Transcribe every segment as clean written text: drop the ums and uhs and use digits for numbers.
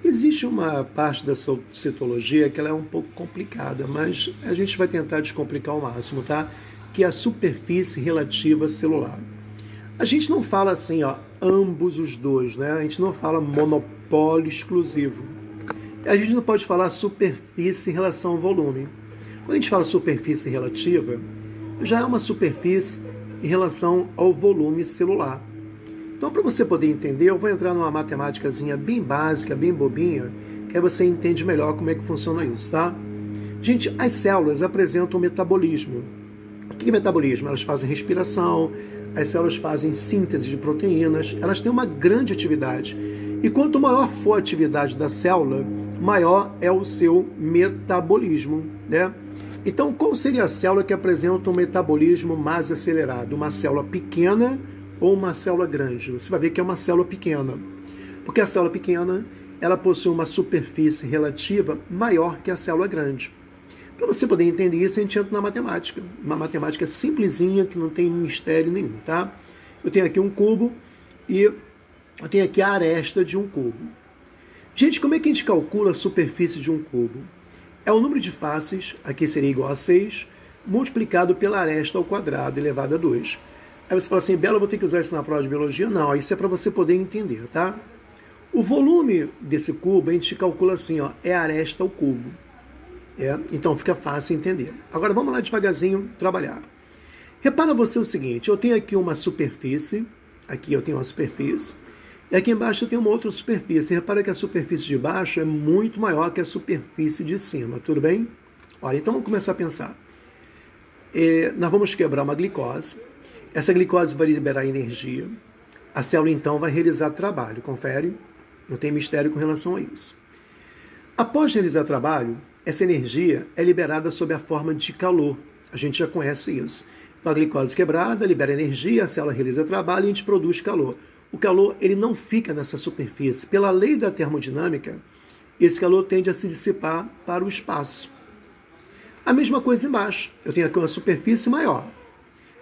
Existe uma parte da citologia que ela é um pouco complicada, mas a gente vai tentar descomplicar ao máximo, tá? Que é a superfície relativa celular. A gente não fala assim, ó, ambos os dois, né? A gente não fala monopólio exclusivo. A gente não pode falar superfície em relação ao volume. Quando a gente fala superfície relativa, já é uma superfície em relação ao volume celular. Então, para você poder entender, eu vou entrar numa matemáticazinha bem básica, bem bobinha, que aí você entende melhor como é que funciona isso, tá? Gente, as células apresentam metabolismo. O que é metabolismo? Elas fazem respiração, as células fazem síntese de proteínas, elas têm uma grande atividade. E quanto maior for a atividade da célula, maior é o seu metabolismo, né? Então, qual seria a célula que apresenta um metabolismo mais acelerado? Uma célula pequena ou uma célula grande? Você vai ver que é uma célula pequena. Porque a célula pequena, ela possui uma superfície relativa maior que a célula grande. Para você poder entender isso, a gente entra na matemática. Uma matemática simplesinha, que não tem mistério nenhum, tá? Eu tenho aqui um cubo e eu tenho aqui a aresta de um cubo. Gente, como é que a gente calcula a superfície de um cubo? É o número de faces, aqui seria igual a 6, multiplicado pela aresta ao quadrado elevado a 2. Aí você fala assim, Bela, eu vou ter que usar isso na prova de biologia? Não, isso é para você poder entender, tá? O volume desse cubo, a gente calcula assim, ó, é a aresta ao cubo. Então fica fácil entender. Agora vamos lá devagarzinho trabalhar. Repara você o seguinte, eu tenho aqui uma superfície, aqui eu tenho uma superfície, e aqui embaixo eu tenho uma outra superfície. Repara que a superfície de baixo é muito maior que a superfície de cima, tudo bem? Olha, então vamos começar a pensar. Nós vamos quebrar uma glicose. Essa glicose vai liberar energia. A célula, então, vai realizar trabalho. Confere? Não tem mistério com relação a isso. Após realizar trabalho, essa energia é liberada sob a forma de calor. A gente já conhece isso. Então, a glicose quebrada libera energia, a célula realiza trabalho e a gente produz calor. O calor, ele não fica nessa superfície. Pela lei da termodinâmica, esse calor tende a se dissipar para o espaço. A mesma coisa embaixo. Eu tenho aqui uma superfície maior.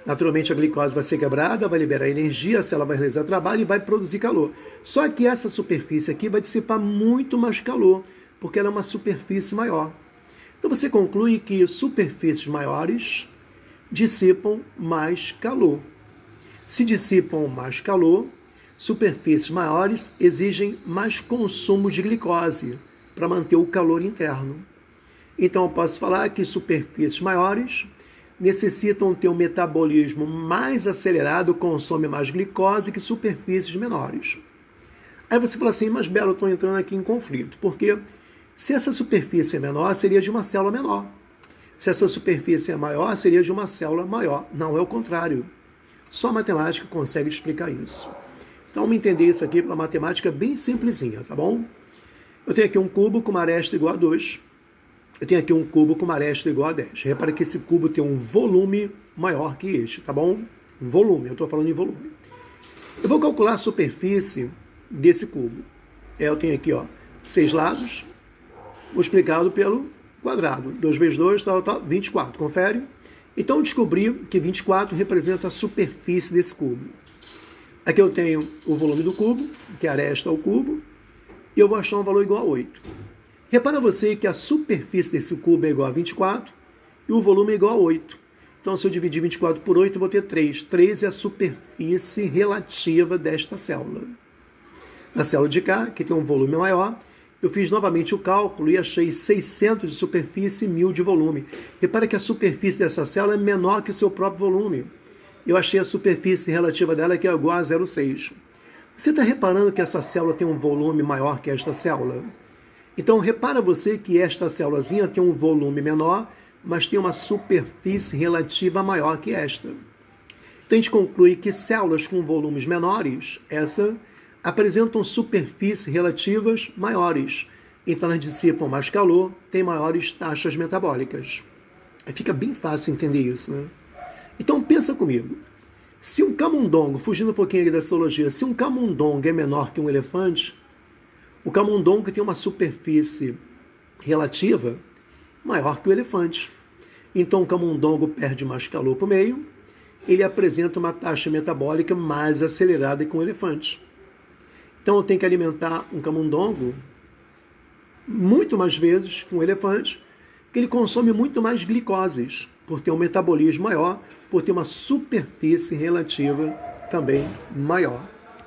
Naturalmente, a glicose vai ser quebrada, vai liberar energia, a célula vai realizar trabalho e vai produzir calor. Só que essa superfície aqui vai dissipar muito mais calor, porque ela é uma superfície maior. Então, você conclui que superfícies maiores dissipam mais calor. Se dissipam mais calor, superfícies maiores exigem mais consumo de glicose para manter o calor interno. Então, eu posso falar que superfícies maiores necessitam ter um metabolismo mais acelerado, consome mais glicose que superfícies menores. Aí você fala assim, mas Belo, eu estou entrando aqui em conflito, porque se essa superfície é menor, seria de uma célula menor. Se essa superfície é maior, seria de uma célula maior. Não, é o contrário. Só a matemática consegue explicar isso. Então, vamos entender isso aqui pela matemática bem simplesinha, tá bom? Eu tenho aqui um cubo com uma aresta igual a 2. Eu tenho aqui um cubo com uma aresta igual a 10. Repara que esse cubo tem um volume maior que este, tá bom? Volume, eu estou falando em volume. Eu vou calcular a superfície desse cubo. Eu tenho aqui, ó, 6 lados, multiplicado pelo quadrado. 2 vezes 2, 24. Confere? Então, eu descobri que 24 representa a superfície desse cubo. Aqui eu tenho o volume do cubo, que é a aresta ao cubo, e eu vou achar um valor igual a 8. Repara você que a superfície desse cubo é igual a 24 e o volume é igual a 8. Então, se eu dividir 24 por 8, eu vou ter 3. 3 é a superfície relativa desta célula. Na célula de cá, que tem um volume maior, eu fiz novamente o cálculo e achei 600 de superfície e 1000 de volume. Repara que a superfície dessa célula é menor que o seu próprio volume. Eu achei a superfície relativa dela que é igual a 0,6. Você está reparando que essa célula tem um volume maior que esta célula? Então, repara você que esta célulazinha tem um volume menor, mas tem uma superfície relativa maior que esta. Então, a gente conclui que células com volumes menores, apresentam superfícies relativas maiores. Então, elas dissipam mais calor, têm maiores taxas metabólicas. Aí fica bem fácil entender isso, né? Então, pensa comigo. Se um camundongo, fugindo um pouquinho aqui da citologia, se um camundongo é menor que um elefante, o camundongo tem uma superfície relativa maior que o elefante. Então, o camundongo perde mais calor para o meio, ele apresenta uma taxa metabólica mais acelerada que um elefante. Então, eu tenho que alimentar um camundongo muito mais vezes que um elefante, que ele consome muito mais glicoses, por ter um metabolismo maior, por ter uma superfície relativa também maior.